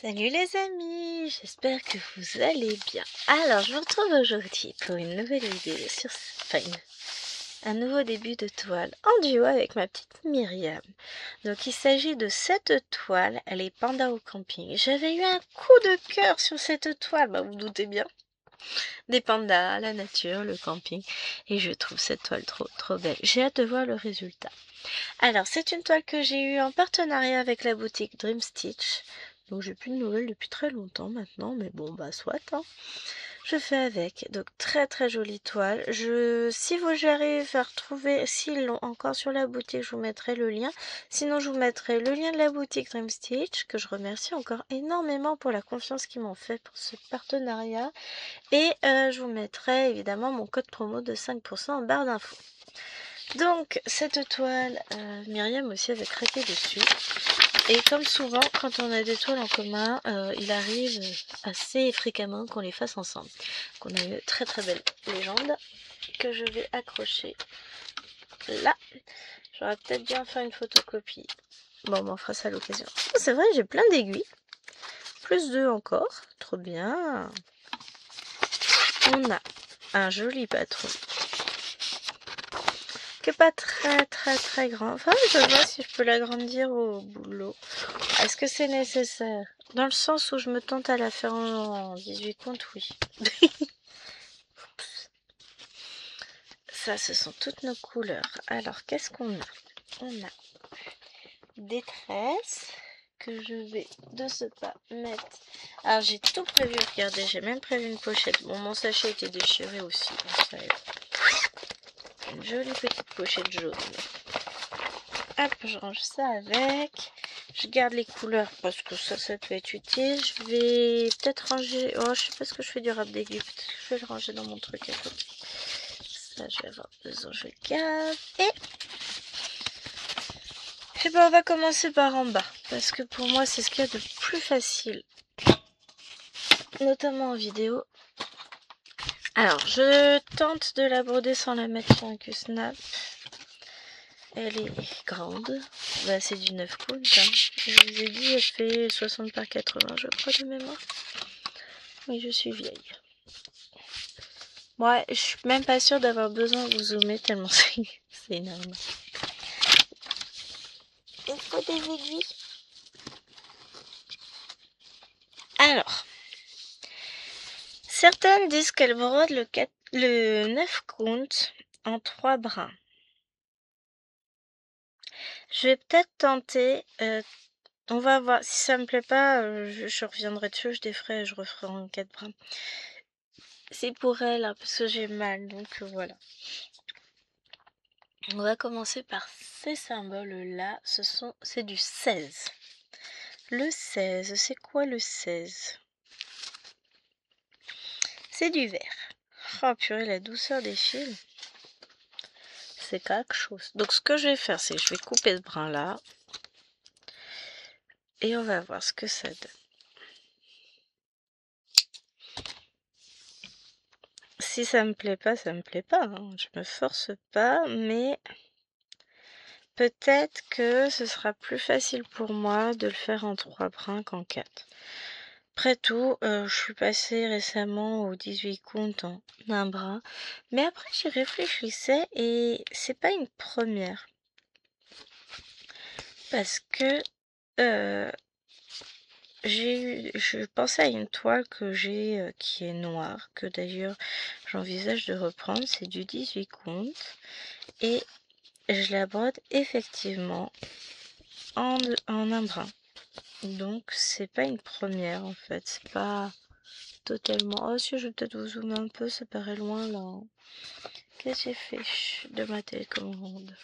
Salut les amis, j'espère que vous allez bien. Alors, je vous retrouve aujourd'hui pour une nouvelle vidéo sur un nouveau début de toile en duo avec ma petite Myriam. Donc, il s'agit de cette toile, elle est Panda au camping. J'avais eu un coup de cœur sur cette toile, vous doutez bien. Des pandas, la nature, le camping. Et je trouve cette toile trop belle. J'ai hâte de voir le résultat. Alors, c'est une toile que j'ai eue en partenariat avec la boutique Dream Stitch. Donc, j'ai plus de nouvelles depuis très longtemps maintenant, mais bon, soit, hein. Je fais avec. Donc, très jolie toile. Si j'arrive à retrouver, s'ils l'ont encore sur la boutique, je vous mettrai le lien. Sinon, je vous mettrai le lien de la boutique Dream Stitch, que je remercie encore énormément pour la confiance qu'ils m'ont fait pour ce partenariat. Et je vous mettrai évidemment mon code promo de 5% en barre d'infos. Donc, cette toile, Myriam aussi avait craqué dessus. Et comme souvent, quand on a des toiles en commun, il arrive assez fréquemment qu'on les fasse ensemble. Donc, on a une très belle légende que je vais accrocher là. J'aurais peut-être dû en faire une photocopie. Bon, on fera ça à l'occasion. Oh, c'est vrai, j'ai plein d'aiguilles. Plus 2 encore. Trop bien. On a un joli patron. Qui est pas très grand. Enfin, je vois si je peux l'agrandir au boulot. Est-ce que c'est nécessaire? Dans le sens où je me tente à la faire en 18 comptes, oui. Ça, ce sont toutes nos couleurs. Alors, qu'est-ce qu'on a? On a des tresses que je vais de ce pas mettre. Alors, j'ai tout prévu. Regardez, j'ai même prévu une pochette. Bon, mon sachet était déchiré aussi. Donc ça une jolie petite pochette jaune. Hop, je range ça avec. Je garde les couleurs parce que ça peut être utile. Je vais peut-être ranger... Oh, je sais pas ce que je fais du râpe d'aiguille. Peut-être que je vais le ranger dans mon truc à côté. Ça, je vais avoir besoin, je le garde. Et... on va commencer par en bas. Parce que pour moi, c'est ce qu'il y a de plus facile. Notamment en vidéo. Alors, je tente de la broder sans la mettre sur un Q-snap. Elle est grande. C'est du 9 coudes. Hein. Je vous ai dit, elle fait 60 par 80, je crois, de mémoire. Oui, je suis vieille. Moi, je suis même pas sûre d'avoir besoin de vous zoomer tellement c'est énorme. Il faut des aiguilles. Alors, certaines disent qu'elles brodent le 9 comptes en 3 brins. Je vais peut-être tenter. On va voir. Si ça me plaît pas, je reviendrai dessus, je déferai et je referai en 4 brins. C'est pour elle, hein, parce que j'ai mal, donc voilà. On va commencer par ces symboles-là. C'est du 16. Le 16, c'est quoi le 16? C'est du vert. Oh purée, la douceur des fils. C'est quelque chose. Donc ce que je vais faire, c'est que je vais couper ce brin-là. Et on va voir ce que ça donne. Si ça me plaît pas, ça me plaît pas. Hein. Je me force pas, mais peut-être que ce sera plus facile pour moi de le faire en 3 brins qu'en 4. Après tout, je suis passée récemment aux 18 comptes en un brin. Mais après, j'y réfléchissais et c'est pas une première. Parce que je pensais à une toile que j'ai qui est noire, que d'ailleurs j'envisage de reprendre, c'est du 18 comptes. Et je la brode effectivement en un brin. Donc c'est pas une première en fait, c'est pas totalement... Oh si, je vais peut-être vous zoomer un peu, ça paraît loin là. Qu'est-ce que j'ai fait de ma télécommande?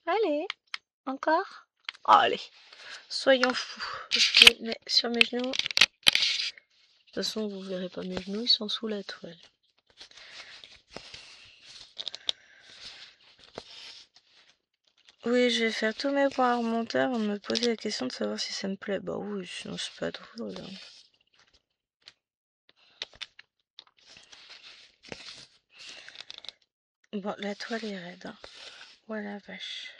Allez, encore? Oh, allez, soyons fous. Je me mets sur mes genoux. De toute façon, vous verrez pas mes genoux, ils sont sous la toile. Oui, je vais faire tous mes points à remonter avant de me poser la question de savoir si ça me plaît. Bah oui, sinon c'est pas drôle. Hein. Bon, la toile est raide. Hein. Voilà, vache.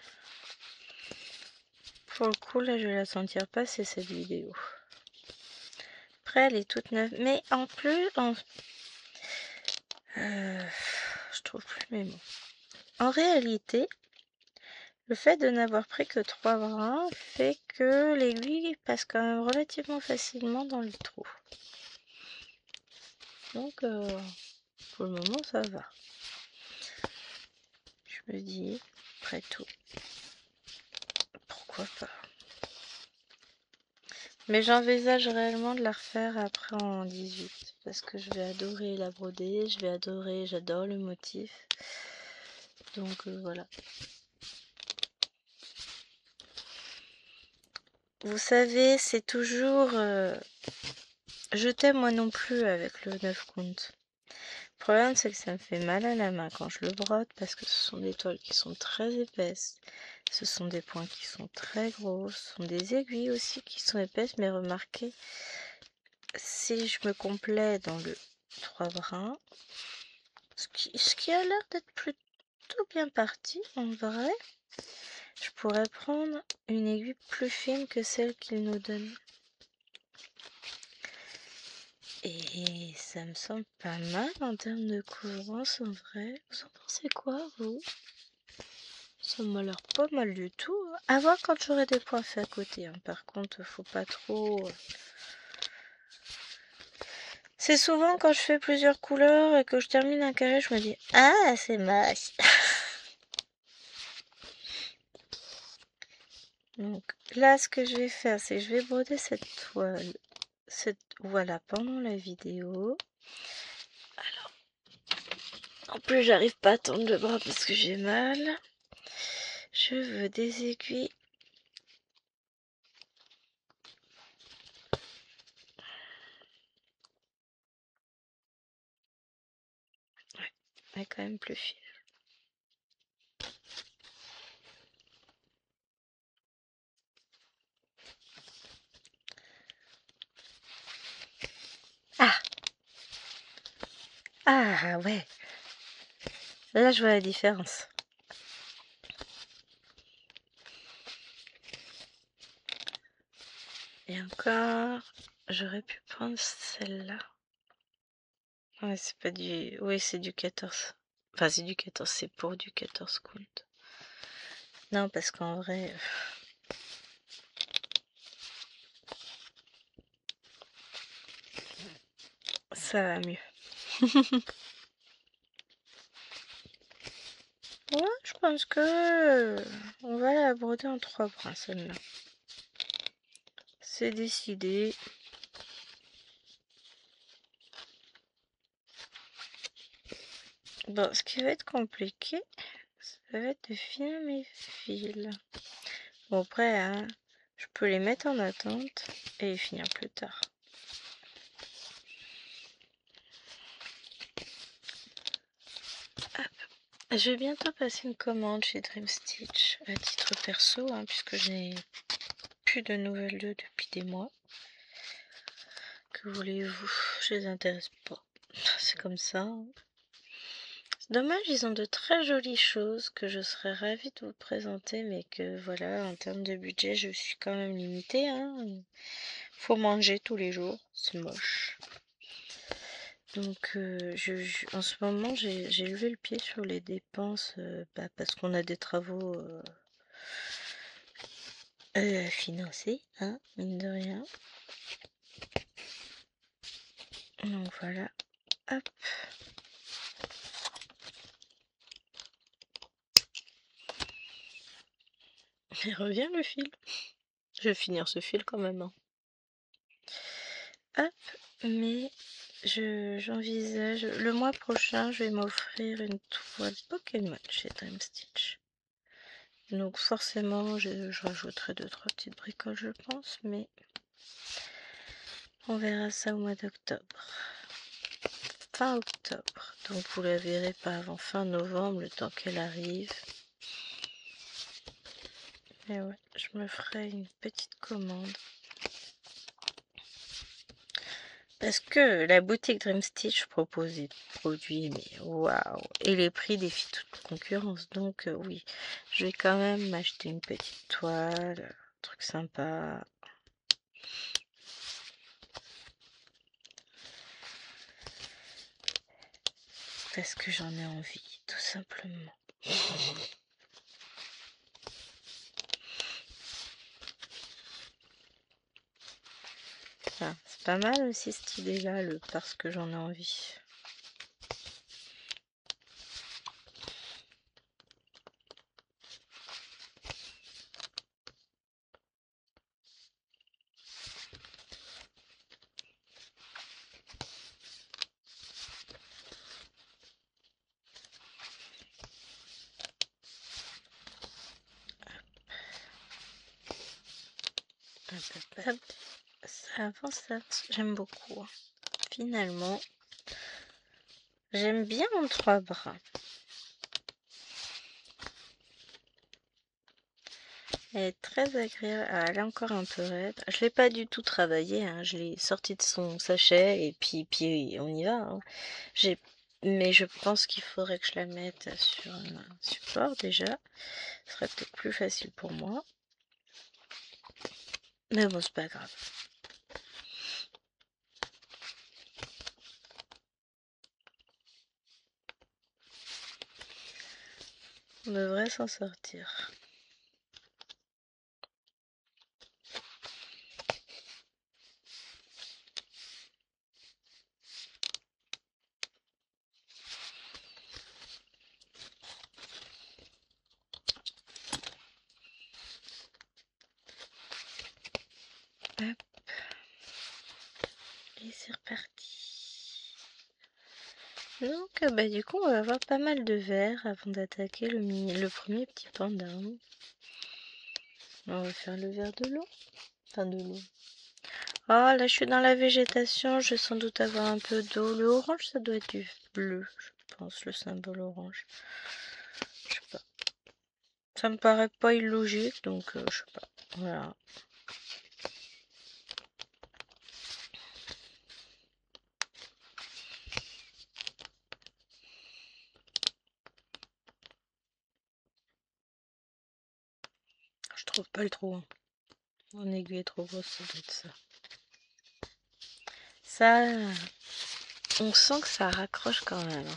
Pour le coup, là, je vais la sentir passer cette vidéo. après elle est toute neuve. Mais en plus, je trouve plus mes mots. En réalité, le fait de n'avoir pris que 3 brins fait que l'aiguille passe quand même relativement facilement dans le trou. Donc, pour le moment, ça va. Je me dis, après tout, pourquoi pas. Mais j'envisage réellement de la refaire après en 18. Parce que je vais adorer la broder, j'adore le motif. Donc voilà. Vous savez, c'est toujours... je t'aime moi non plus avec le 9 compte. Le problème, c'est que ça me fait mal à la main quand je le brode parce que ce sont des toiles qui sont très épaisses. Ce sont des points qui sont très gros. Ce sont des aiguilles aussi qui sont épaisses. Mais remarquez, si je me complais dans le 3 brins, ce qui a l'air d'être plutôt bien parti en vrai, je pourrais prendre une aiguille plus fine que celle qu'il nous donne. Et ça me semble pas mal en termes de couvrance en vrai. Vous en pensez quoi, vous? Ça m'a l'air pas mal du tout. À voir quand j'aurai des points faits à côté. Hein. Par contre, faut pas trop... C'est souvent quand je fais plusieurs couleurs et que je termine un carré, je me dis « Ah, c'est moche !» Donc là, ce que je vais faire, c'est que je vais broder cette toile. Voilà, pendant la vidéo. Alors, en plus, j'arrive pas à tendre le bras parce que j'ai mal. Je veux des aiguilles. Ouais, mais quand même plus fine. Ah! Ah ouais! Là, je vois la différence. Et encore, j'aurais pu prendre celle-là. Ouais, c'est pas du... Oui, c'est du 14. Enfin, c'est du 14, c'est pour du 14 compte. Non, parce qu'en vrai... Ça va mieux. Ouais, je pense que... On va la broder en 3 brins, celle-là. C'est décidé. Bon, ce qui va être compliqué, ça va être de finir mes fils. Bon, après, hein, je peux les mettre en attente et les finir plus tard. Hop. Je vais bientôt passer une commande chez Dream Stitch à titre perso, hein, puisque je n'ai plus de nouvelles d'eux depuis des mois. Que voulez-vous? Je les intéresse pas. C'est comme ça. Hein. C'est dommage, ils ont de très jolies choses que je serais ravie de vous présenter, mais que voilà, en termes de budget, je suis quand même limitée. Hein. Faut manger tous les jours, c'est moche. Donc, en ce moment, j'ai levé le pied sur les dépenses parce qu'on a des travaux financés, hein, mine de rien. Donc voilà, hop. Il revient le fil. Je vais finir ce fil quand même. Hein. Hop, mais j'envisage... Le mois prochain, je vais m'offrir une toile Pokémon chez Dream Stitch. Donc forcément, je rajouterai 2-3 petites bricoles, je pense, mais on verra ça au mois d'octobre. Fin octobre. Donc vous la verrez pas avant fin novembre, le temps qu'elle arrive. Et ouais, je me ferai une petite commande. Parce que la boutique Dream Stitch propose des produits, mais waouh! Et les prix défient toute concurrence. Donc oui, je vais quand même m'acheter une petite toile, un truc sympa. Parce que j'en ai envie, tout simplement. Ah, c'est pas mal aussi cette idée-là, le parce que j'en ai envie. Ça avance, ça avance. J'aime beaucoup. Hein. Finalement, j'aime bien en 3 bras. Elle est très agréable. Ah, elle est encore un peu raide. Je l'ai pas du tout travaillée. Hein. Je l'ai sortie de son sachet et puis on y va. Hein. Mais je pense qu'il faudrait que je la mette sur un support déjà. Ce serait peut-être plus facile pour moi. Mais bon, c'est pas grave. On devrait s'en sortir. Hop. Et c'est reparti. Donc, bah, du coup, on va avoir pas mal de verres avant d'attaquer le premier petit panda. On va faire le verre de l'eau. Enfin, de l'eau. Oh, là, je suis dans la végétation. Je vais sans doute avoir un peu d'eau. Le orange, ça doit être du bleu, je pense, le symbole orange. Je sais pas. Ça me paraît pas illogique, donc je sais pas. Voilà. Je trouve pas le trou. Hein. Mon aiguille est trop grosse, ça doit être ça. Ça, on sent que ça raccroche quand même.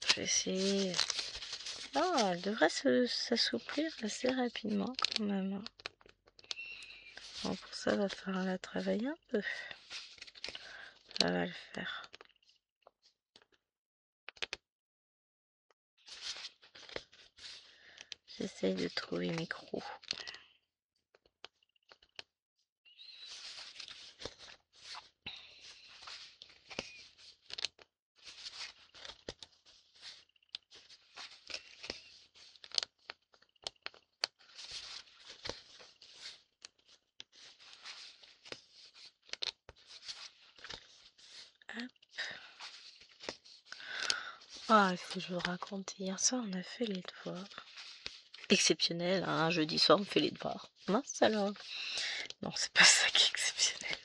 Je vais essayer. Oh, elle devrait s'assouplir assez rapidement quand même. Bon, pour ça, il va falloir la travailler un peu. Ça va le faire. J'essaye de trouver mes crocs. Ah, il faut que je vous raconte. Hier soir, on a fait les devoirs. Exceptionnel, hein, un jeudi soir, on fait les devoirs. Mince alors. Non, c'est pas ça qui est exceptionnel.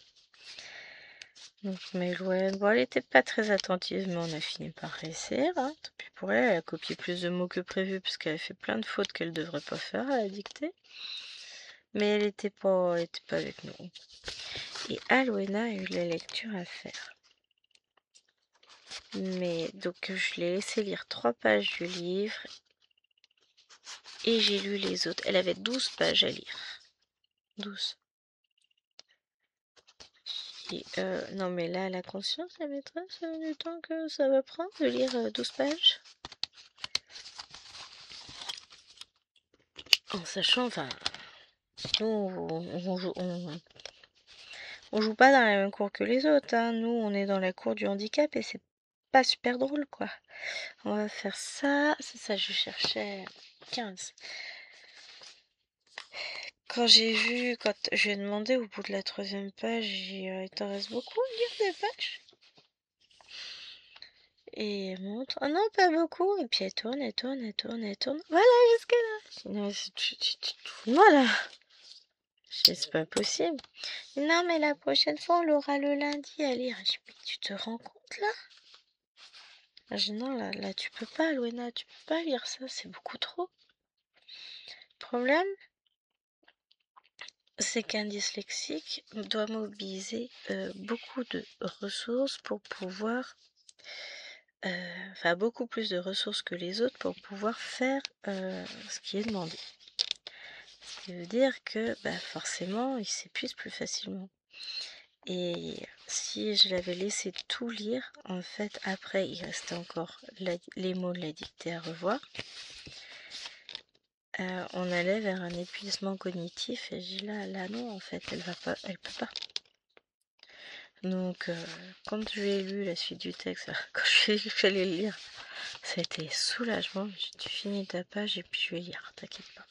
Donc, Maëlwen, bon, elle était pas très attentive, mais on a fini par réussir. Hein. Tant pis pour elle, elle a copié plus de mots que prévu, puisqu'elle a fait plein de fautes qu'elle devrait pas faire à la dictée. Mais elle était pas avec nous. Et Alwena a eu la lecture à faire. Mais donc je l'ai laissé lire 3 pages du livre et j'ai lu les autres. Elle avait 12 pages à lire. 12. Et non mais là, elle a conscience, la maîtresse, du temps que ça va prendre de lire 12 pages. En sachant, enfin, nous, on joue pas dans la même cour que les autres. Hein. Nous, on est dans la cour du handicap et c'est pas super drôle, quoi. On va faire ça. C'est ça, je cherchais 15. Quand j'ai demandé au bout de la 3e page, il t'en reste beaucoup à lire des pages? Et elle montre, oh non, pas beaucoup. Et puis elle tourne, elle tourne, elle tourne, elle tourne. Voilà, jusqu'à là. Non, tu te fous de moi là. C'est pas possible. Non, mais la prochaine fois, on l'aura le lundi à lire. Je dis, mais tu te rends compte là? Je dis, non, là, tu peux pas, Loena, tu peux pas lire ça, c'est beaucoup trop. Le problème, c'est qu'un dyslexique doit mobiliser beaucoup de ressources pour pouvoir enfin beaucoup plus de ressources que les autres pour pouvoir faire ce qui est demandé. Ce qui veut dire que forcément, il s'épuise plus facilement. Et si je l'avais laissé tout lire, en fait, après, il restait encore les mots de la dictée à revoir. On allait vers un épuisement cognitif et j'ai là non, en fait, elle peut pas. Donc, quand j'ai lu la suite du texte, quand je suis allée le lire, c'était soulagement. J'ai dit, tu finis ta page et puis je vais lire, t'inquiète pas.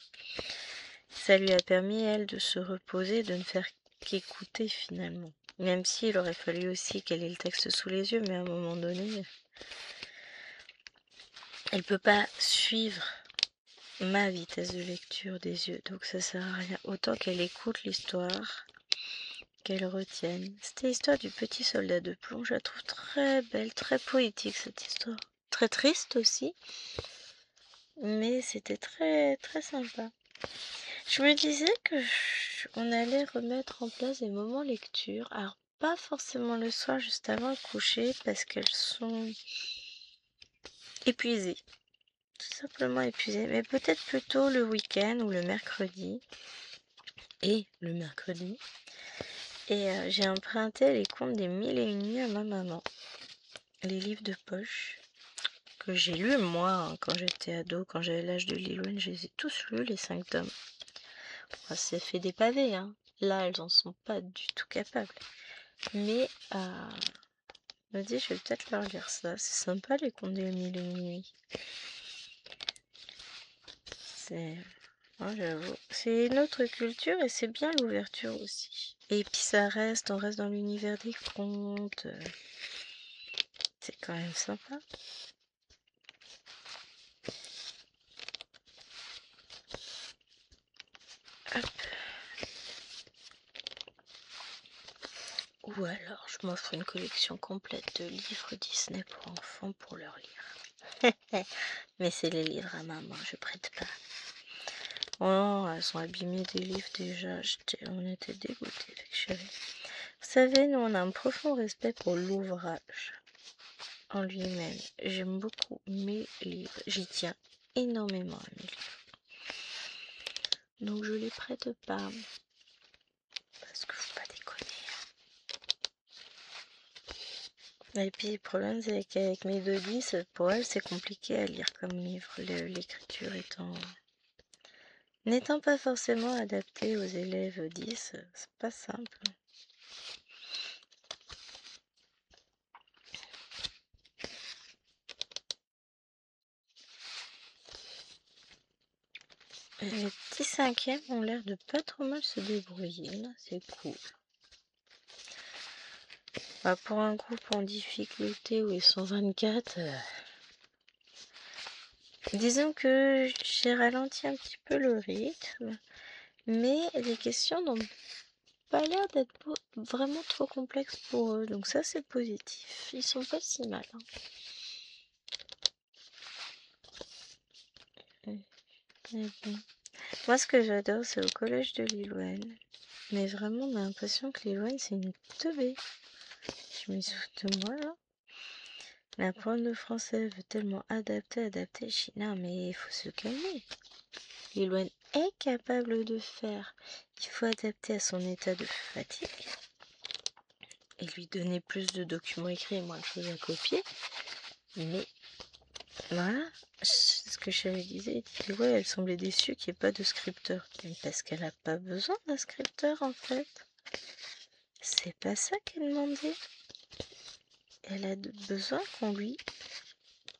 Ça lui a permis, elle, de se reposer, de ne faire qu'écouter finalement. Même s'il aurait fallu aussi qu'elle ait le texte sous les yeux, mais à un moment donné, elle peut pas suivre ma vitesse de lecture des yeux. Donc ça sert à rien. Autant qu'elle écoute l'histoire, qu'elle retienne. C'était l'histoire du petit soldat de plomb. Je la trouve très belle, très poétique cette histoire. Très triste aussi, mais c'était très très sympa. Je me disais que on allait remettre en place des moments lecture. Alors pas forcément le soir juste avant le coucher parce qu'elles sont épuisées. Tout simplement épuisées. Mais peut-être plutôt le week-end ou le mercredi. Et le mercredi. Et j'ai emprunté les contes des 1001 nuits à ma maman. Les livres de poche que j'ai lus moi hein, quand j'étais ado, quand j'avais l'âge de Lilouane, je les ai tous lus, les 5 tomes. Ça s'est fait des pavés, hein. Là, elles en sont pas du tout capables. Mais je me dis, je vais peut-être leur lire ça. C'est sympa les contes des 1001 nuits. C'est... j'avoue. C'est une autre culture et c'est bien l'ouverture aussi. Et puis on reste dans l'univers des contes. C'est quand même sympa. Hop. Ou alors, je m'offre une collection complète de livres Disney pour enfants pour leur lire. Mais c'est les livres à maman, je prête pas. Oh non, elles ont abîmé des livres déjà, on était dégoûtés. Vous savez, nous on a un profond respect pour l'ouvrage en lui-même. J'aime beaucoup mes livres, j'y tiens énormément à mes livres. Donc je les prête pas. Parce que faut pas déconner. Et puis le problème c'est qu'avec mes 2-10, pour elles c'est compliqué à lire comme livre, l'écriture n'étant pas forcément adaptée aux élèves 10, c'est pas simple. Les petits cinquièmes ont l'air de pas trop mal se débrouiller, là, c'est cool. Pour un groupe en difficulté où ils sont 24, disons que j'ai ralenti un petit peu le rythme, mais les questions n'ont pas l'air d'être vraiment trop complexes pour eux, donc ça c'est positif. Ils sont pas si mal. Hein. Bon. Moi ce que j'adore c'est au collège de Lillouane, mais vraiment on a l'impression que Lillouane c'est une teubée. Je me suis foutue de moi là. La prof de français veut tellement adapter. Je dis non mais il faut se calmer. Lillouane est capable de faire. Il faut adapter à son état de fatigue et lui donner plus de documents écrits et moins de choses à copier. Mais voilà, ce que je lui disais, ouais, elle semblait déçue qu'il n'y ait pas de scripteur. Parce qu'elle n'a pas besoin d'un scripteur en fait. C'est pas ça qu'elle demandait. Elle a besoin qu'on lui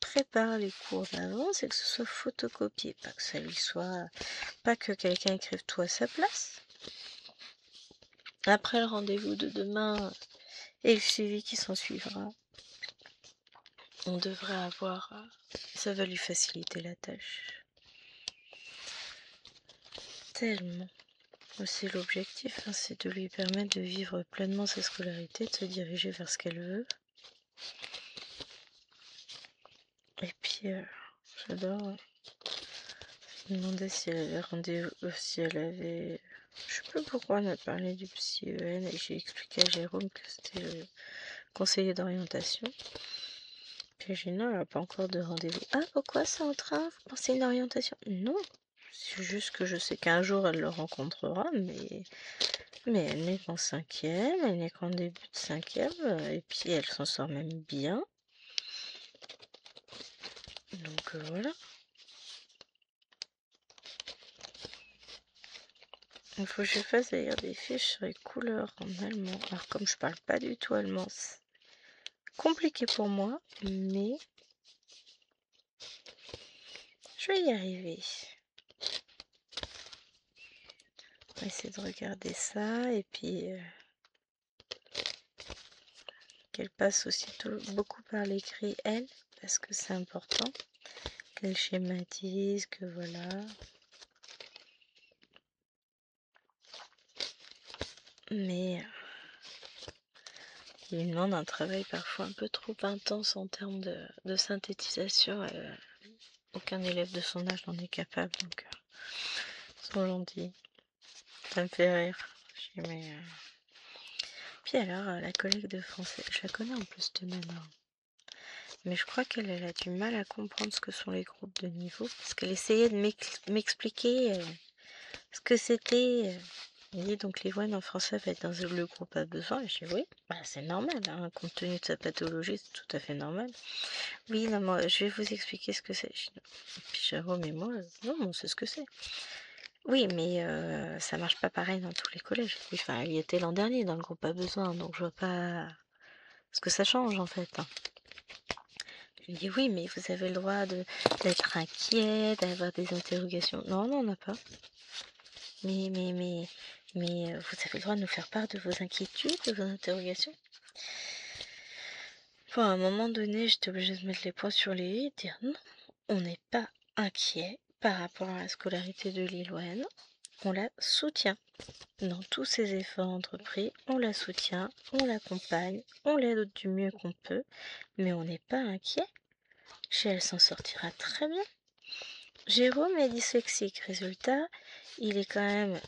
prépare les cours d'avance et que ce soit photocopié, pas que ça lui soit, pas que quelqu'un écrive tout à sa place. Après le rendez-vous de demain et le suivi qui s'en suivra, on devrait avoir, ça va lui faciliter la tâche. Tellement. C'est l'objectif, hein, c'est de lui permettre de vivre pleinement sa scolarité, de se diriger vers ce qu'elle veut. Et puis, j'adore. Je me demandais si elle avait rendez-vous, si elle avait... Je sais plus pourquoi on a parlé du psy-EN et j'ai expliqué à Jérôme que c'était le conseiller d'orientation. Gina, elle n'a pas encore de rendez-vous. Ah, pourquoi c'est en train? Vous pensez une orientation? Non, c'est juste que je sais qu'un jour elle le rencontrera, mais elle n'est qu'en 5e, elle n'est qu'en début de 5e, et puis elle s'en sort même bien. Donc voilà. Il faut que je fasse d'ailleurs des fiches sur les couleurs en allemand. Alors comme je parle pas du tout allemand, c'est compliqué pour moi, mais je vais y arriver. On va essayer de regarder ça et puis qu'elle passe aussi beaucoup par l'écrit elle, parce que c'est important. Qu'elle schématise, que voilà. Mais il lui demande un travail parfois un peu trop intense en termes de synthétisation. Aucun élève de son âge n'en est capable, donc ils sont gentils. Ça me fait rire. Je dis, mais, Puis alors, la collègue de français, je la connais en plus de même. Mais je crois qu'elle a du mal à comprendre ce que sont les groupes de niveau, parce qu'elle essayait de m'expliquer ce que c'était. Elle dit donc l'Ivoine en français va être dans le groupe à besoin. Et je dis oui, bah, c'est normal, hein, compte tenu de sa pathologie, c'est tout à fait normal. Oui, non, moi, je vais vous expliquer ce que c'est. Puis j'avoue, mais moi, non, on sait ce que c'est. Oui, mais ça marche pas pareil dans tous les collèges. Oui, enfin, il y était l'an dernier dans le groupe à besoin, donc je vois pas ce que ça change en fait. Je lui dis oui, mais vous avez le droit d'être inquiet, d'avoir des interrogations. Non, on n'en a pas. Mais vous avez le droit de nous faire part de vos inquiétudes, de vos interrogations. Bon, à un moment donné, j'étais obligée de mettre les points sur les i et de dire non, on n'est pas inquiet par rapport à la scolarité de Lilloine. On la soutient. Dans tous ses efforts entrepris, on la soutient, on l'accompagne, on l'aide du mieux qu'on peut, mais on n'est pas inquiet. Elle s'en sortira très bien. Jérôme est dyslexique, résultat, il est quand même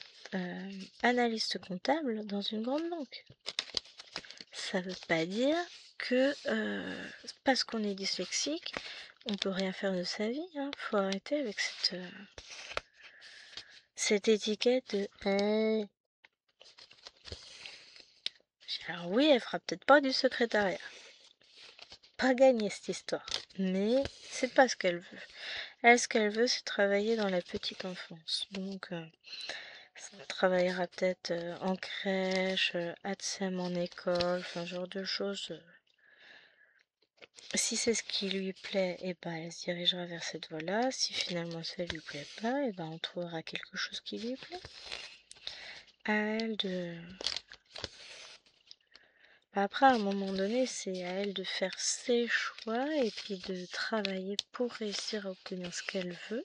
analyste comptable dans une grande banque. Ça veut pas dire que parce qu'on est dyslexique, on peut rien faire de sa vie. Hein. Faut arrêter avec cette étiquette de alors oui, elle fera peut-être pas du secrétariat. Pas gagné cette histoire. Mais c'est pas ce qu'elle veut. Elle, ce qu'elle veut, c'est travailler dans la petite enfance. Donc, ça travaillera peut-être en crèche, ATSEM en école, enfin, genre de choses. Si c'est ce qui lui plaît, et ben, elle se dirigera vers cette voie-là. Si finalement ça lui plaît pas, et ben, on trouvera quelque chose qui lui plaît. À elle de... Après, à un moment donné, c'est à elle de faire ses choix et puis de travailler pour réussir à obtenir ce qu'elle veut.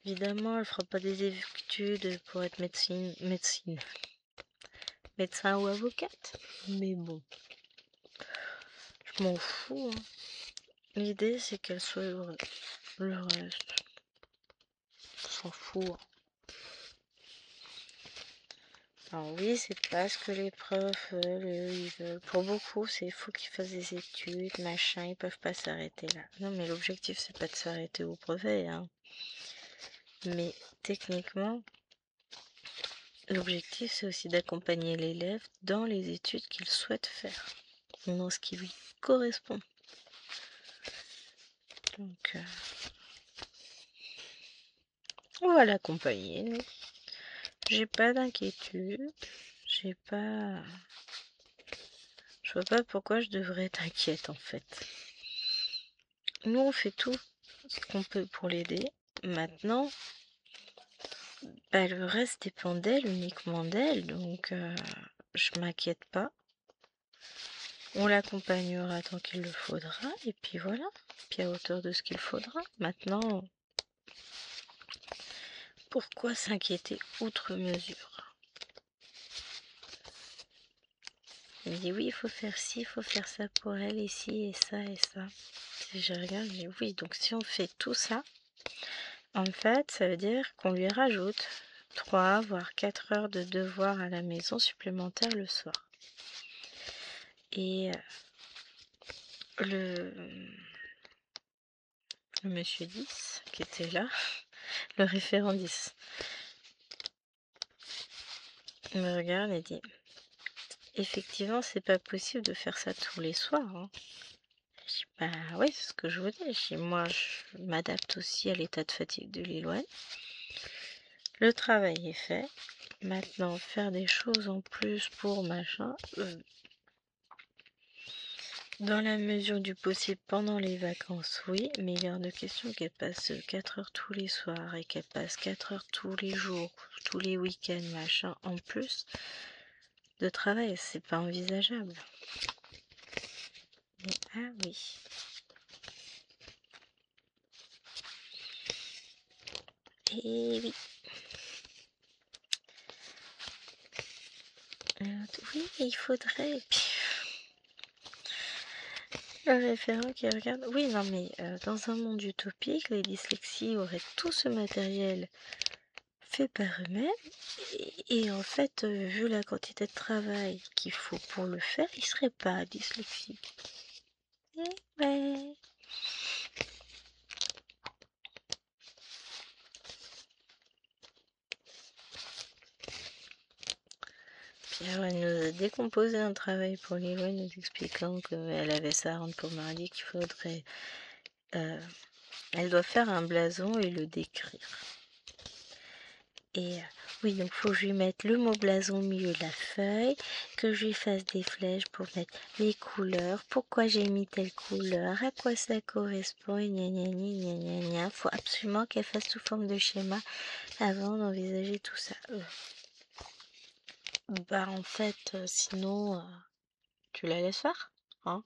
Évidemment, elle fera pas des études pour être médecin ou avocate. Mais bon, je m'en fous. Hein. L'idée, c'est qu'elle soit heureuse. Le reste, on s'en fout. Hein. Alors oui, c'est pas ce que les profs veulent, ils veulent. Pour beaucoup, c'est il faut qu'ils fassent des études, machin, ils peuvent pas s'arrêter là. Non, mais l'objectif, c'est pas de s'arrêter au brevet, hein. Mais techniquement, l'objectif, c'est aussi d'accompagner l'élève dans les études qu'il souhaite faire, dans ce qui lui correspond. Donc, on va l'accompagner, nous. J'ai pas d'inquiétude, j'ai pas... Je vois pas pourquoi je devrais être inquiète, en fait. Nous, on fait tout ce qu'on peut pour l'aider. Maintenant, bah, le reste dépend d'elle, uniquement d'elle, donc je m'inquiète pas. On l'accompagnera tant qu'il le faudra, et puis voilà, puis à hauteur de ce qu'il faudra. Maintenant, pourquoi s'inquiéter outre mesure? Il me dit oui, il faut faire ci, il faut faire ça pour elle, ici, et ça, et ça. Si je regarde, je dis oui, donc si on fait tout ça, en fait, ça veut dire qu'on lui rajoute 3 voire 4 heures de devoirs à la maison supplémentaires le soir. Et le monsieur 10 qui était là, le référent 10, il me regarde et dit: effectivement, c'est pas possible de faire ça tous les soirs, hein. Je dis: bah oui, c'est ce que je vous dis. Je dis: moi, je m'adapte aussi à l'état de fatigue de Lilouane. Le travail est fait. Maintenant, faire des choses en plus pour machin, dans la mesure du possible pendant les vacances, oui, mais il est hors de question qu'elle passe 4 heures tous les soirs et qu'elle passe 4 heures tous les jours, tous les week-ends, machin, en plus de travail, c'est pas envisageable. Mais ah oui. Et oui. Oui, mais il faudrait. Le référent qui regarde. Oui, non, mais dans un monde utopique, les dyslexies auraient tout ce matériel fait par eux-mêmes. Et en fait, vu la quantité de travail qu'il faut pour le faire, ils seraient pas dyslexiques. Eh ouais. Puis alors, elle nous a décomposé un travail pour Lilo, nous expliquant qu'elle avait ça à rendre pour mardi, qu'il faudrait... elle doit faire un blason et le décrire. Et oui, donc faut que je lui mette le mot blason au milieu de la feuille, que je lui fasse des flèches pour mettre les couleurs, pourquoi j'ai mis telle couleur, à quoi ça correspond, et gna gna gna gna gna gna. Faut absolument qu'elle fasse sous forme de schéma avant d'envisager tout ça. Bah en fait, sinon, tu la laisses faire, hein?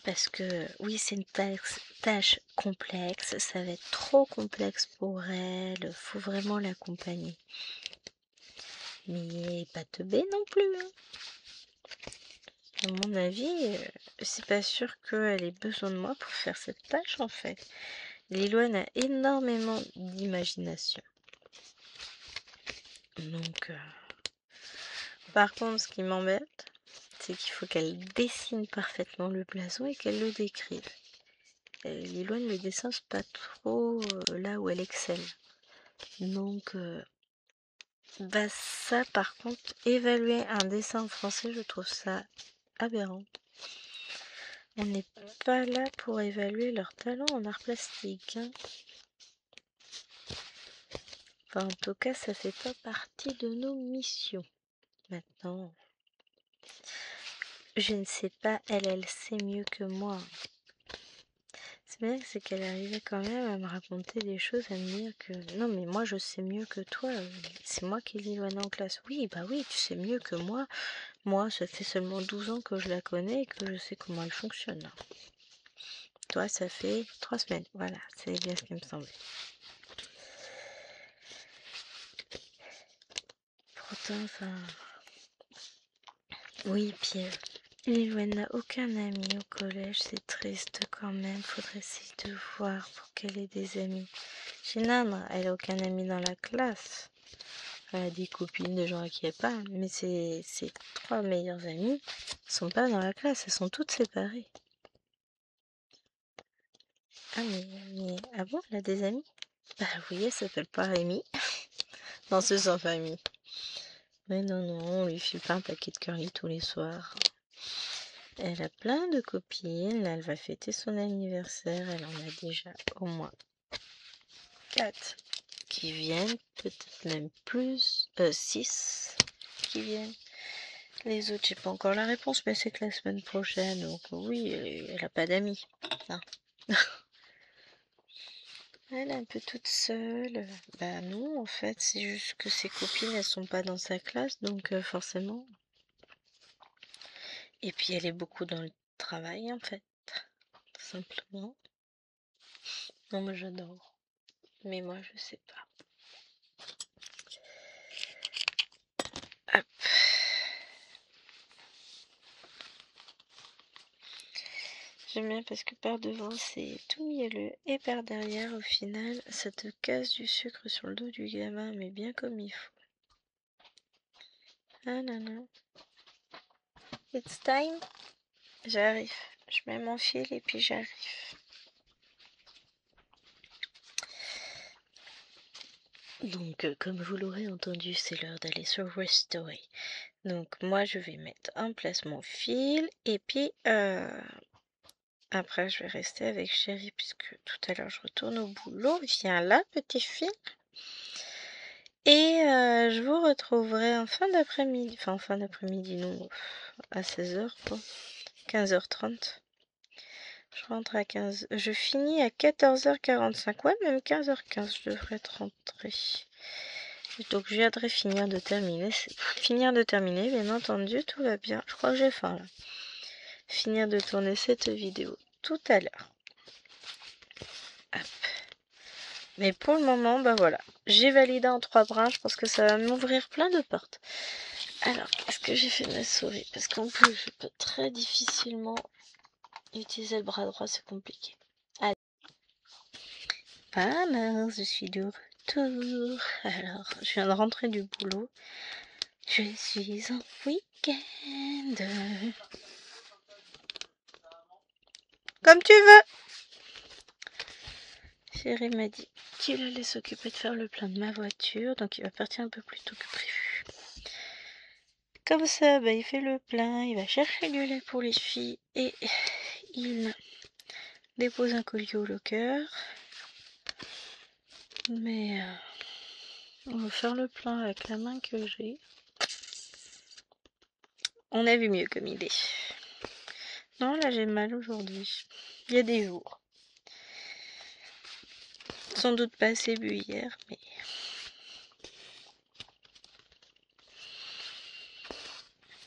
Parce que oui, c'est une tâche complexe, ça va être trop complexe pour elle, faut vraiment l'accompagner. Mais pas teubée non plus, hein. À mon avis, c'est pas sûr qu'elle ait besoin de moi pour faire cette tâche en fait. Liloane a énormément d'imagination. Donc, par contre, ce qui m'embête, c'est qu'il faut qu'elle dessine parfaitement le blason et qu'elle le décrive. Liloane, le dessin, c'est pas trop là où elle excelle. Donc, bah ça, par contre, évaluer un dessin en français, je trouve ça aberrant. On n'est pas là pour évaluer leur talent en art plastique, hein. Enfin, en tout cas, ça fait pas partie de nos missions. Maintenant, je ne sais pas, elle sait mieux que moi. C'est bien, c'est qu'elle arrivait quand même à me raconter des choses, à me dire que non, mais moi je sais mieux que toi, c'est moi qui lis Loana en classe. Oui, bah oui, tu sais mieux que moi. Moi, ça fait seulement 12 ans que je la connais et que je sais comment elle fonctionne. Toi, ça fait 3 semaines. Voilà, c'est bien ce qui me semblait. Pourtant, enfin. Oui, puis Lilouane n'a aucun ami au collège, c'est triste quand même. Faudrait essayer de voir pour qu'elle ait des amis. Shinana, elle a aucun ami dans la classe. Elle a des copines, des gens à qui elle parle, mais ses 3 meilleures amies sont pas dans la classe, elles sont toutes séparées. Ah ah bon, elle a des amis? Bah oui, elle s'appelle pas Rémi. Non, c'est sa famille. Mais non, on lui file pas un paquet de curly tous les soirs. Elle a plein de copines, là elle va fêter son anniversaire, elle en a déjà au moins 4 qui viennent, peut-être même plus, 6 qui viennent. Les autres, j'ai pas encore la réponse, mais c'est que la semaine prochaine, donc oui, elle a pas d'amis. Non. Elle est un peu toute seule. Bah non, en fait, c'est juste que ses copines, elles sont pas dans sa classe, donc forcément. Et puis elle est beaucoup dans le travail, en fait, tout simplement. Non, moi j'adore. Mais moi, je sais pas. Hop. J'aime bien parce que par devant c'est tout mielleux et par derrière au final ça te casse du sucre sur le dos du gamin mais bien comme il faut. Ah non non. It's time. J'arrive. Je mets mon fil et puis j'arrive. Donc, comme vous l'aurez entendu, c'est l'heure d'aller sur Restory. Donc, moi, je vais mettre en place mon fil. Et puis, après, je vais rester avec Chérie, puisque tout à l'heure, je retourne au boulot. Viens là, petit fil. Et je vous retrouverai en fin d'après-midi. Enfin, en fin d'après-midi, non. À 16h, quoi. 15h30. Je rentre à 15... Je finis à 14h45. Ouais, même 15h15, je devrais être rentrée. Donc je viendrai finir de terminer. Bien entendu, tout va bien. Je crois que j'ai faim là. Finir de tourner cette vidéo tout à l'heure. Mais pour le moment, bah voilà. J'ai validé en 3 brins. Je pense que ça va m'ouvrir plein de portes. Alors, qu'est-ce que j'ai fait de ma souris? Parce qu'en plus, je peux très difficilement utiliser le bras droit, c'est compliqué. Allez. Voilà, je suis de retour. Alors, je viens de rentrer du boulot. Je suis en week-end. Comme tu veux. Chérie m'a dit qu'il allait s'occuper de faire le plein de ma voiture, donc il va partir un peu plus tôt que prévu. Comme ça, bah, il fait le plein, il va chercher du lait pour les filles et il dépose un colis au locker. Mais on va faire le plein avec la main que j'ai. On a vu mieux comme idée. Non, là j'ai mal aujourd'hui. Il y a des jours. Sans doute pas assez bu hier, mais...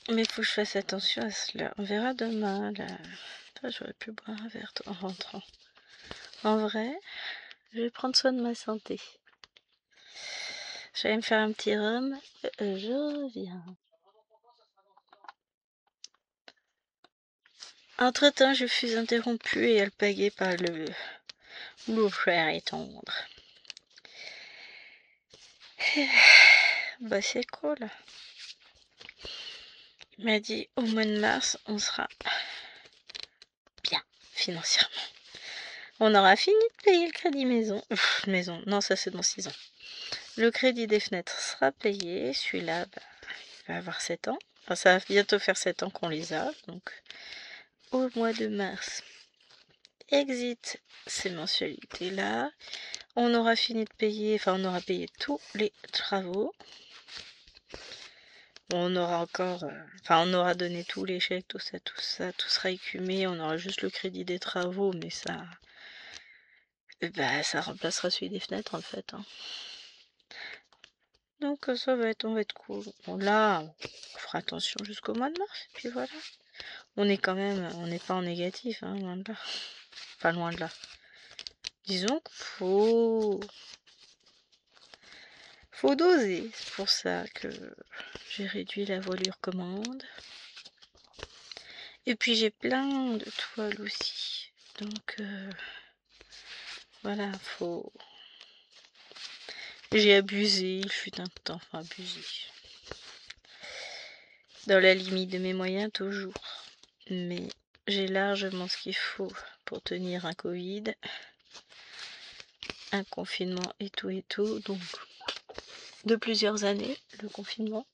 Mais faut que je fasse attention à cela. On verra demain, là. J'aurais pu boire un verre en rentrant. En vrai, je vais prendre soin de ma santé. Je vais me faire un petit rhum. Je reviens. Entre-temps, je fus interrompue et alpaguée par le cher et tendre. Bah c'est cool. Il m'a dit au mois de mars, on sera bien financièrement. On aura fini de payer le crédit maison. Maison, non, ça c'est dans 6 ans. Le crédit des fenêtres sera payé. Celui-là, bah, il va avoir 7 ans. Enfin, ça va bientôt faire 7 ans qu'on les a. Donc, au mois de mars, exit ces mensualités-là. On aura fini de payer, enfin, on aura payé tous les travaux. On aura encore, on aura donné tous les chèques, tout ça, tout sera écumé. On aura juste le crédit des travaux, mais ça, bah, ça remplacera celui des fenêtres en fait. Hein. Donc ça va être, on va être cool. Bon là, on fera attention jusqu'au mois de mars, et puis voilà. On est quand même, on n'est pas en négatif, hein, loin de là. Pas loin de là. Disons qu'il faut doser. C'est pour ça que j'ai réduit la voilure commande. Et puis j'ai plein de toiles aussi. Donc voilà, faut... J'ai abusé, il fut un temps, enfin abusé. Dans la limite de mes moyens toujours. Mais j'ai largement ce qu'il faut pour tenir un Covid, un confinement et tout. Donc de plusieurs années, le confinement.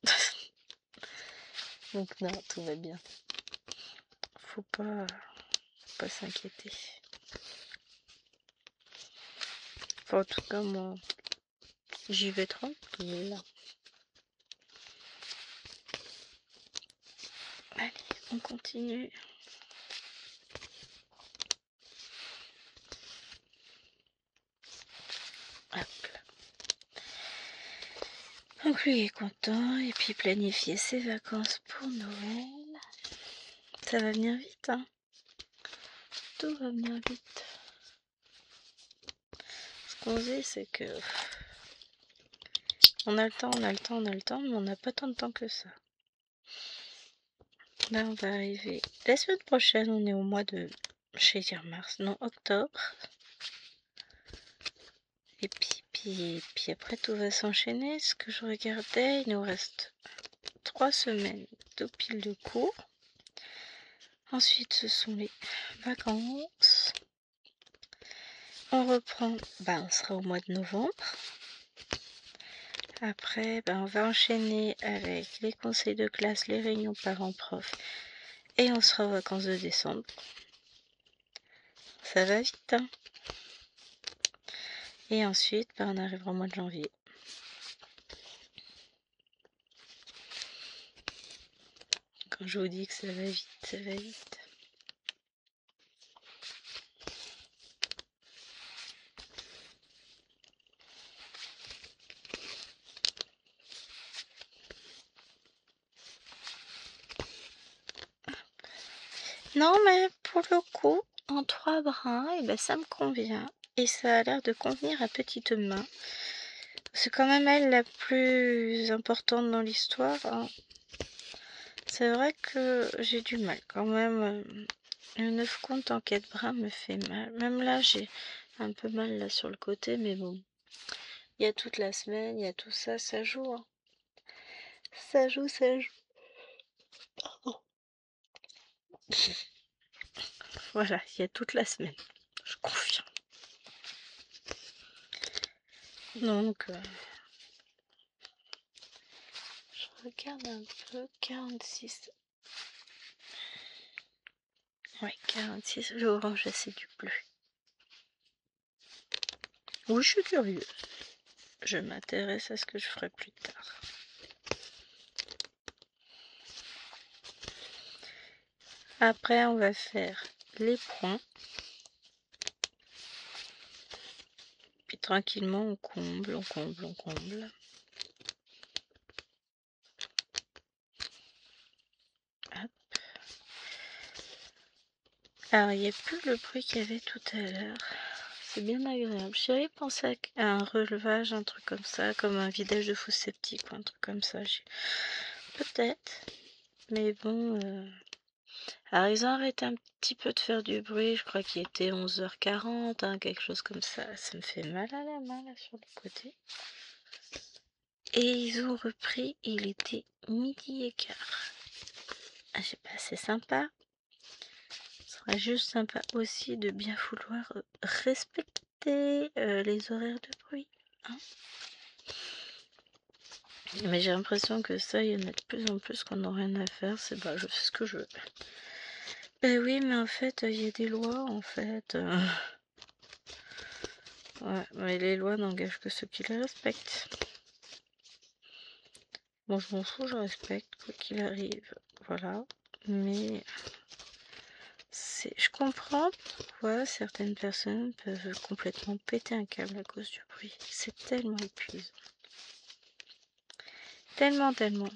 Donc non, tout va bien. Faut pas s'inquiéter. Enfin, en tout cas, moi, j'y vais tranquille. Allez, on continue. Hop. Donc lui est content et puis planifier ses vacances pour Noël. Ça va venir vite, hein. Tout va venir vite. Ce qu'on dit, c'est que on a le temps, mais on n'a pas tant de temps que ça. Là, on va arriver. La semaine prochaine, on est au mois de... Je vais dire mars, non, octobre. Et puis après, tout va s'enchaîner. Ce que je regardais, il nous reste 3 semaines de pile de cours. Ensuite, ce sont les vacances. On reprend, on sera au mois de novembre. Après, on va enchaîner avec les conseils de classe, les réunions parents-prof. Et on sera aux vacances de décembre. Ça va vite, hein. Et ensuite, on arrivera au mois de janvier. Quand je vous dis que ça va vite, ça va vite. Non, mais pour le coup, en 3 brins, ça me convient. Et ça a l'air de convenir à Petite Main. C'est quand même elle la plus importante dans l'histoire, hein. C'est vrai que j'ai du mal quand même. Le 9 compte en 4 brins me fait mal. Même là, j'ai un peu mal là sur le côté, mais bon. Il y a toute la semaine, il y a tout ça, ça joue, hein. Ça joue, ça joue. Pardon. Voilà, il y a toute la semaine. Je confirme. Donc, je regarde un peu. 46. Ouais, 46. Le orange, c'est du bleu. Oui, je suis curieuse. Je m'intéresse à ce que je ferai plus tard. Après, on va faire les points. Puis tranquillement, on comble, on comble, on comble. Hop. Alors, il n'y a plus le bruit qu'il y avait tout à l'heure. C'est bien agréable. J'avais pensé à un relevage, un truc comme ça, comme un vidage de fosse septique ou un truc comme ça. Peut-être. Mais bon... Alors, ils ont arrêté un petit peu de faire du bruit. Je crois qu'il était 11h40, hein, quelque chose comme ça. Ça me fait mal à la main, là, sur le côté. Et ils ont repris, il était 12h15. Ah, je sais pas, c'est sympa. Ce serait juste sympa aussi de bien vouloir respecter les horaires de bruit, hein. Mais j'ai l'impression que ça, il y en a de plus en plus qu'on n'a rien à faire. C'est je fais ce que je veux. Ben oui, mais en fait, il y a des lois, en fait. Ouais, mais les lois n'engagent que ceux qui les respectent. Bon, je m'en fous, je respecte, quoi qu'il arrive. Voilà. Mais je comprends pourquoi certaines personnes peuvent complètement péter un câble à cause du bruit. C'est tellement épuisant. Tellement, tellement.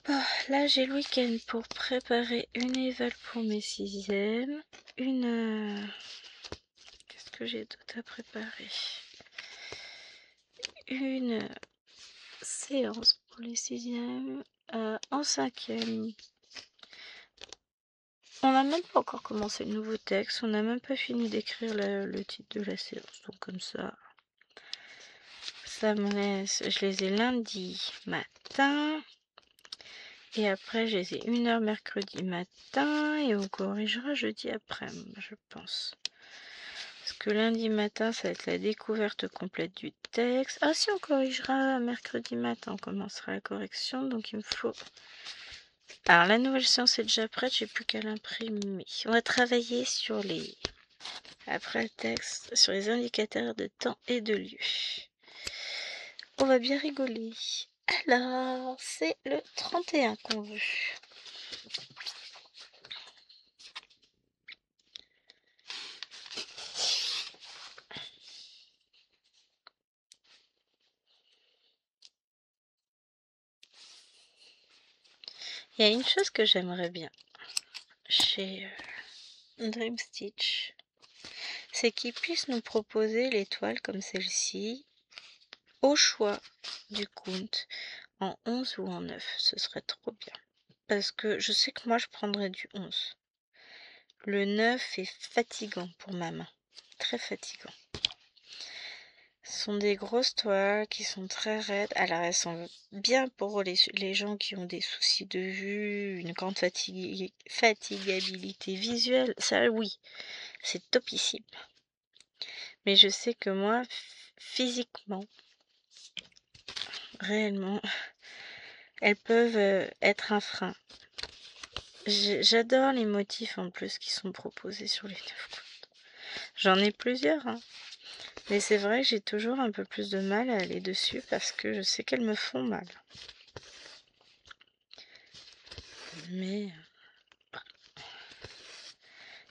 Bon, là, j'ai le week-end pour préparer une éval pour mes 6e. Qu'est-ce que j'ai d'autre à préparer? Une séance pour les 6e. En 5e, on n'a même pas encore commencé le nouveau texte. On n'a même pas fini d'écrire le titre de la séance. Donc comme ça me laisse... Je les ai lundi matin. Et après, je les ai 1h mercredi matin. Et on corrigera jeudi après-midi, je pense. Parce que lundi matin, ça va être la découverte complète du texte. Ah si, on corrigera mercredi matin. On commencera la correction. Donc il me faut... Alors la nouvelle séance est déjà prête. J'ai plus qu'à l'imprimer. On va travailler sur les... Après le texte, sur les indicateurs de temps et de lieu. On va bien rigoler. Alors, c'est le 31 qu'on veut. Il y a une chose que j'aimerais bien chez Dream Stitch, c'est qu'ils puissent nous proposer les toiles comme celle-ci au choix du count en 11 ou en 9. Ce serait trop bien. Parce que je sais que moi je prendrais du 11. Le 9 est fatigant pour ma main. Très fatigant. sont des grosses toiles qui sont très raides. Alors elles sont bien pour les gens qui ont des soucis de vue, une grande fatigabilité visuelle. Ça oui, c'est topissime. Mais je sais que moi, physiquement, réellement, elles peuvent être un frein. J'adore les motifs en plus qui sont proposés sur les 9 coups. J'en ai plusieurs, hein. Mais c'est vrai que j'ai toujours un peu plus de mal à aller dessus parce que je sais qu'elles me font mal. Mais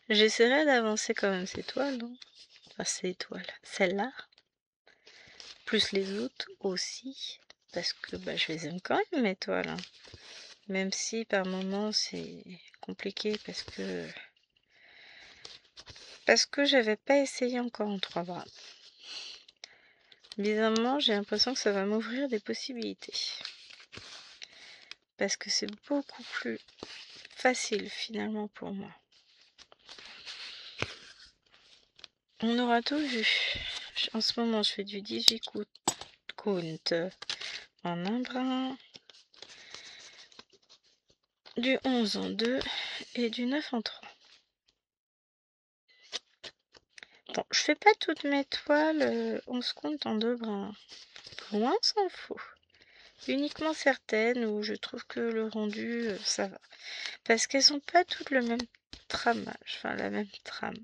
j'essaierai d'avancer quand même ces toiles, hein. Enfin, ces toiles, celle-là, plus les autres aussi, parce que bah, je les aime quand même mes toiles, hein. Même si par moments c'est compliqué parce que j'avais pas essayé encore en 3 bras. Bizarrement, j'ai l'impression que ça va m'ouvrir des possibilités. Parce que c'est beaucoup plus facile finalement pour moi. On aura tout vu. En ce moment, je fais du 18 count en un brin, du 11 en 2 et du 9 en 3. Bon, je fais pas toutes mes toiles 11 count en 2 brins. Loin s'en faut. Uniquement certaines où je trouve que le rendu, ça va. Parce qu'elles sont pas toutes le même tramage, enfin la même trame.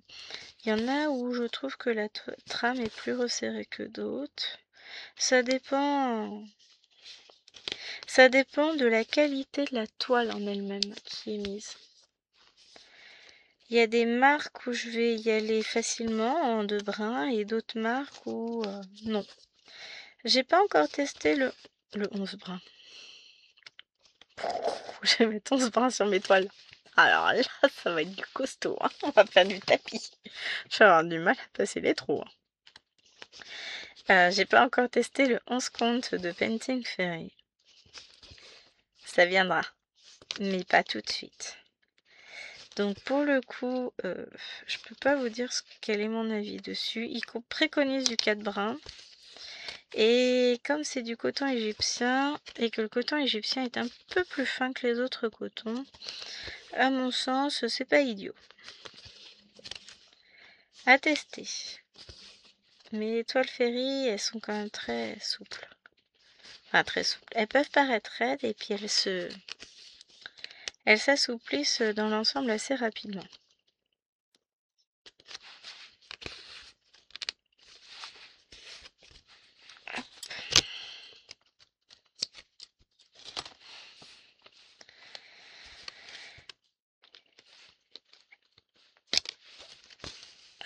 Il y en a où je trouve que la trame est plus resserrée que d'autres. Ça dépend de la qualité de la toile en elle-même qui est mise. Il y a des marques où je vais y aller facilement en 2 brins et d'autres marques où non. J'ai pas encore testé le 11 brins. Je vais mettre 11 brins sur mes toiles. Alors là, ça va être du costaud, hein. On va faire du tapis. Je vais avoir du mal à passer les trous, hein. J'ai pas encore testé le 11 count de Painting Fairy. Ça viendra, mais pas tout de suite. Donc pour le coup, je peux pas vous dire quel est mon avis dessus. Il préconise du 4 brins. Et comme c'est du coton égyptien, et que le coton égyptien est un peu plus fin que les autres cotons, à mon sens, c'est pas idiot. À tester. Mais les toiles Ferry, elles sont quand même très souples. Enfin, très souples. Elles peuvent paraître raides et puis elles s'assouplissent dans l'ensemble assez rapidement.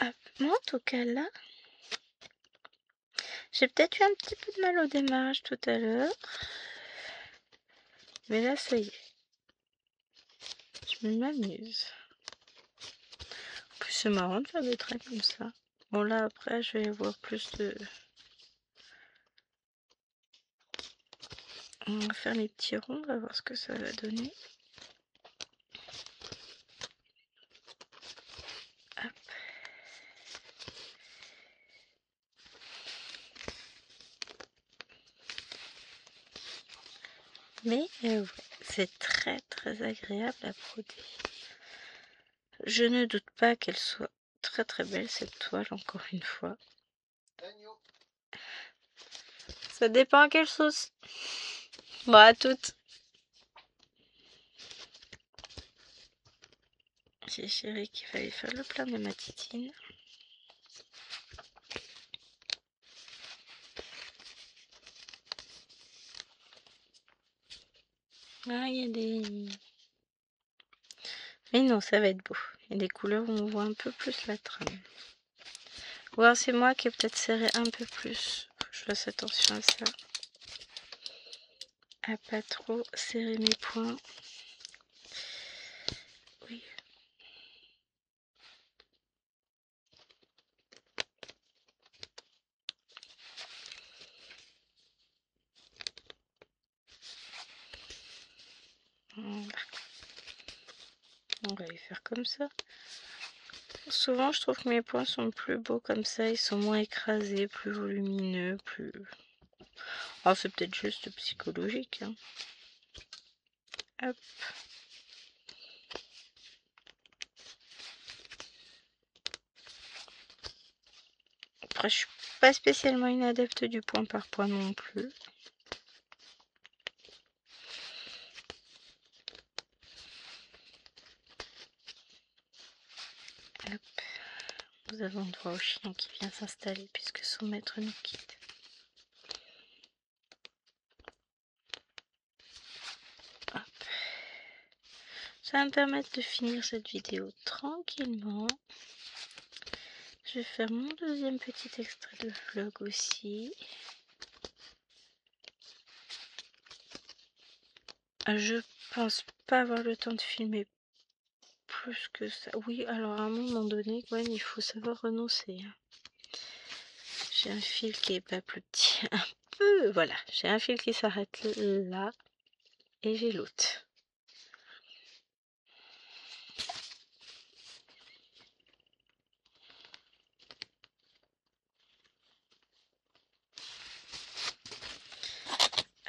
Hop. Moi, en tout cas, là, j'ai peut-être eu un petit peu de mal au démarrage tout à l'heure. Mais là, ça y est. Je m'amuse. En plus, c'est marrant de faire des traits comme ça. Bon, là, après, je vais voir plus de... On va faire les petits ronds, on va voir ce que ça va donner. Hop. Mais ouais, c'est très très agréable à broder. Je ne doute pas qu'elle soit très très belle cette toile, encore une fois. Ça dépend à quelle sauce. Bon, à toutes. J'ai chéri qu'il fallait faire le plein de ma titine. Ah, il y a des... Mais non, ça va être beau. Il y a des couleurs où on voit un peu plus la trame. Ou alors c'est moi qui ai peut-être serré un peu plus. Faut que je fasse attention à ça. À pas trop serrer mes poings. Oui. Voilà. On va les faire comme ça. Souvent, je trouve que mes points sont plus beaux comme ça. Ils sont moins écrasés, plus volumineux, plus... Oh, c'est peut-être juste psychologique, hein. Hop. Après, je suis pas spécialement une adepte du point par point non plus. Hop. Nous avons droit au chien qui vient s'installer puisque son maître nous quitte. Hop. Ça va me permettre de finir cette vidéo tranquillement. Je vais faire mon deuxième petit extrait de vlog aussi. Je pense pas avoir le temps de filmer plus que ça. Oui, alors à un moment donné, Gwen, il faut savoir renoncer. J'ai un fil qui est pas plus petit. Un peu, voilà. J'ai un fil qui s'arrête là. Et j'ai l'autre.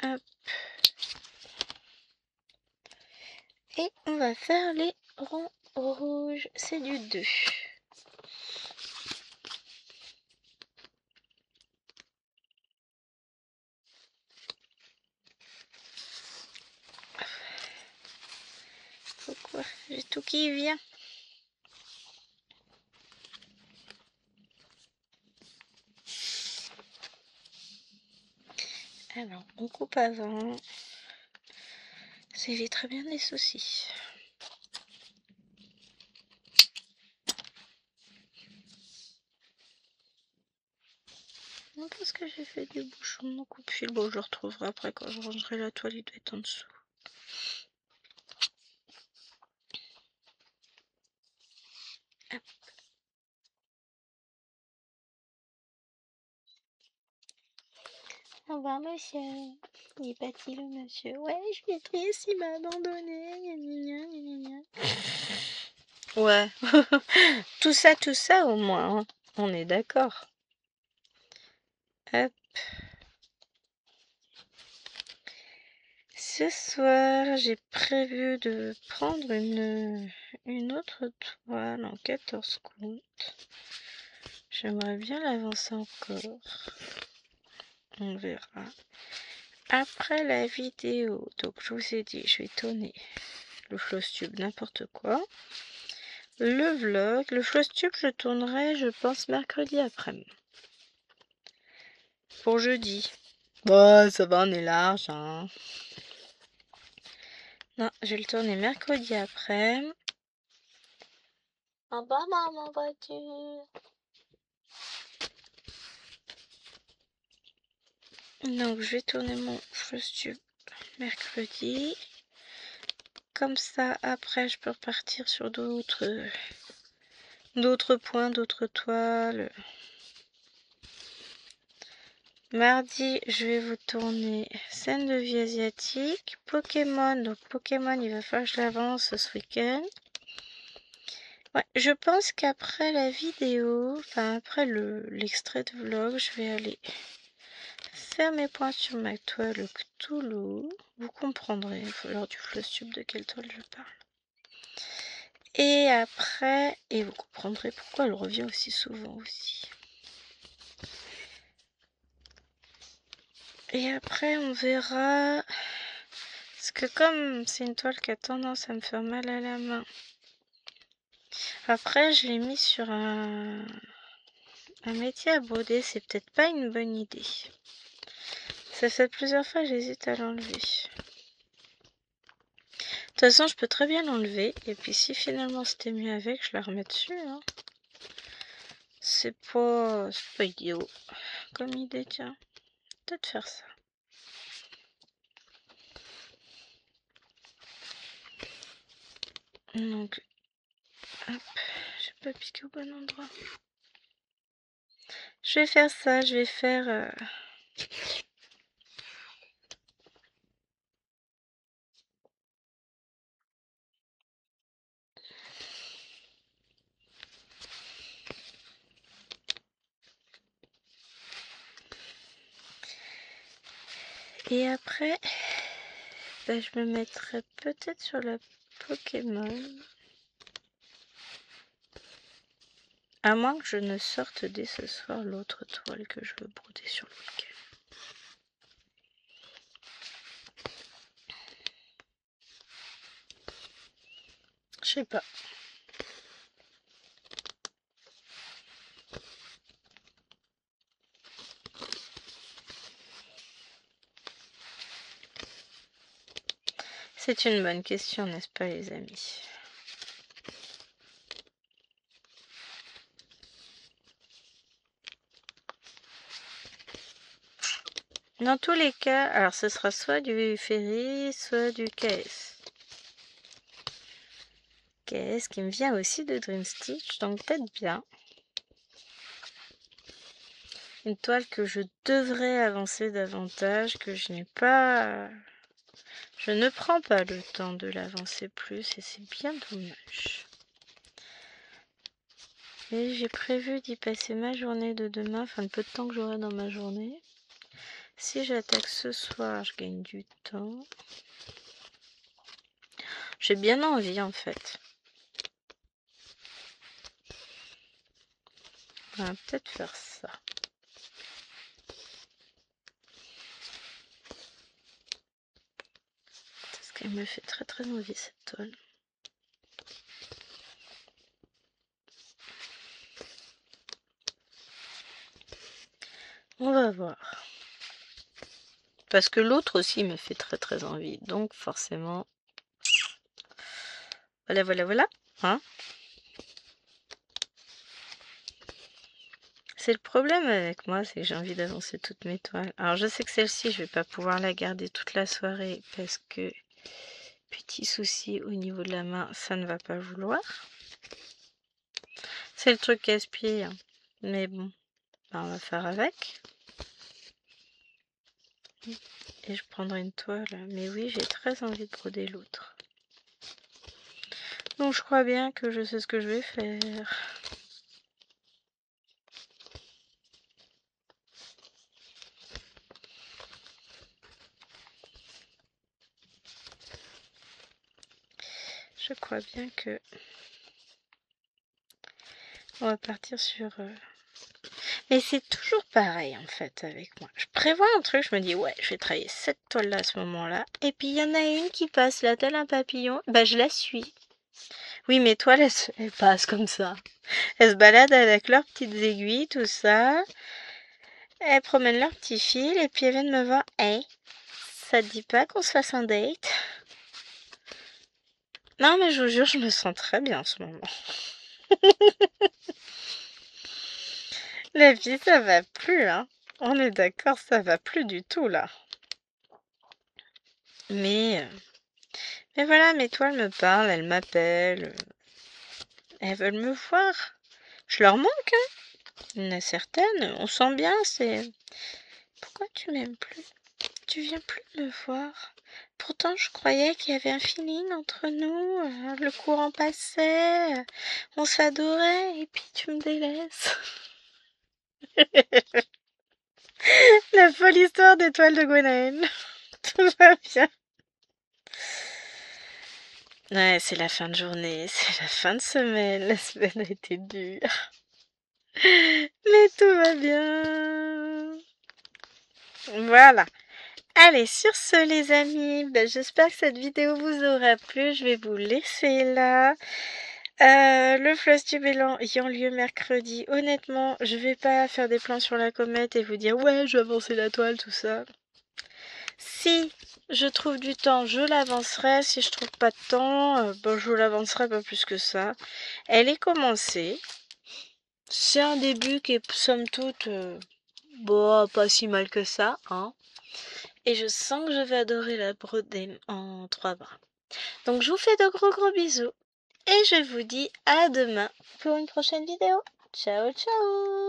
Hop. Et on va faire les ronds rouges. C'est du 2. Pourquoi? J'ai tout qui vient. Alors, on coupe avant. Ça évite très bien les soucis. Non, parce que j'ai fait du bouchon de mon coupe-fil. Bon, je le retrouverai après quand je rangerai la toile, il doit être en dessous. Hop. Au revoir, monsieur. Il est parti, le monsieur. Ouais, je suis triste, il m'a abandonné. Gna gna gna gna gna. Ouais. Tout ça au moins, hein. On est d'accord. Hop. Ce soir, j'ai prévu de prendre une autre toile en 14 comptes. J'aimerais bien l'avancer encore. On verra. Après la vidéo, donc je vous ai dit, je vais tourner le floss tube, n'importe quoi. Le vlog, le floss tube, je tournerai, je pense, mercredi après-midi. Pour jeudi. Bon, ça va, on est large, hein. Non, je vais le tourner mercredi après. En bas, maman, voiture. Donc, je vais tourner mon floss tube mercredi. Comme ça, après, je peux repartir sur d'autres points, d'autres toiles. Mardi, je vais vous tourner scène de vie asiatique. Pokémon, donc Pokémon, il va falloir que je l'avance ce week-end. Ouais, je pense qu'après la vidéo, enfin après l'extrait de vlog, je vais aller faire mes points sur ma toile Cthulhu. Vous comprendrez lors du floss tube de quelle toile je parle. Et après, et vous comprendrez pourquoi elle revient aussi souvent aussi. Et après, on verra. Parce que comme c'est une toile qui a tendance à me faire mal à la main. Après, je l'ai mis sur un métier à broder. C'est peut-être pas une bonne idée. Ça fait plusieurs fois que j'hésite à l'enlever. De toute façon, je peux très bien l'enlever. Et puis si finalement c'était mieux avec, je la remets dessus. Hein. C'est pas idiot comme idée, tiens. Peut-être faire ça. Donc, hop, j'ai pas piqué au bon endroit. Je vais faire ça, je vais faire... Et après, bah, je me mettrai peut-être sur la Pokémon. À moins que je ne sorte dès ce soir l'autre toile que je veux broder sur le week-end. Je sais pas. C'est une bonne question, n'est-ce pas, les amis? Dans tous les cas, alors ce sera soit du Ferry, soit du KS. KS qui me vient aussi de Dream Stitch, donc peut-être bien. Une toile que je devrais avancer davantage, que je n'ai pas... Je ne prends pas le temps de l'avancer plus et c'est bien dommage. Et j'ai prévu d'y passer ma journée de demain, enfin le peu de temps que j'aurai dans ma journée. Si j'attaque ce soir, je gagne du temps. J'ai bien envie en fait. On va peut-être faire ça. Parce qu'elle me fait très très envie cette toile. On va voir. Parce que l'autre aussi me fait très très envie. Donc forcément... Voilà, voilà, voilà. Hein? C'est le problème avec moi, c'est que j'ai envie d'avancer toutes mes toiles. Alors je sais que celle-ci, je vais pas pouvoir la garder toute la soirée parce que... Petit souci au niveau de la main, ça ne va pas vouloir. C'est le truc casse-pied. Hein. Mais bon, ben, on va faire avec. Et je prendrai une toile. Mais oui, j'ai très envie de broder l'autre. Donc je crois bien que je sais ce que je vais faire. Je crois bien que... On va partir sur... Mais c'est toujours pareil en fait avec moi. Je prévois un truc, je me dis ouais, je vais travailler cette toile là à ce moment-là. Et puis il y en a une qui passe là, tel un papillon, bah je la suis. Oui, mes toiles, elles passent comme ça. Elles se baladent avec leurs petites aiguilles, tout ça. Elles promènent leur petit fil et puis elles viennent me voir. Hey, ça te dit pas qu'on se fasse un date? Non, mais je vous jure, je me sens très bien en ce moment. La vie, ça va plus, hein. On est d'accord, ça va plus du tout, là. Mais voilà, mes toiles me parlent, elles m'appellent. Elles veulent me voir. Je leur manque, hein. Il y en a certaines, on sent bien, c'est... Pourquoi tu m'aimes plus? Tu viens plus me voir. Pourtant, je croyais qu'il y avait un feeling entre nous. Le courant passait, on s'adorait, et puis tu me délaisses. La folle histoire des toiles de Gwenaëlle. Tout va bien. Ouais, c'est la fin de journée, c'est la fin de semaine. La semaine a été dure. Mais tout va bien. Voilà. Allez, sur ce les amis, j'espère que cette vidéo vous aura plu. Je vais vous laisser là. Le floss du Bélan ayant lieu mercredi, honnêtement, je vais pas faire des plans sur la comète et vous dire ouais, je vais avancer la toile, tout ça. Si je trouve du temps, je l'avancerai. Si je trouve pas de temps, je l'avancerai pas plus que ça. Elle est commencée. C'est un début qui est somme toute pas si mal que ça, hein. Et je sens que je vais adorer la broder en 3 bras. Donc je vous fais de gros bisous. Et je vous dis à demain pour une prochaine vidéo. Ciao ciao.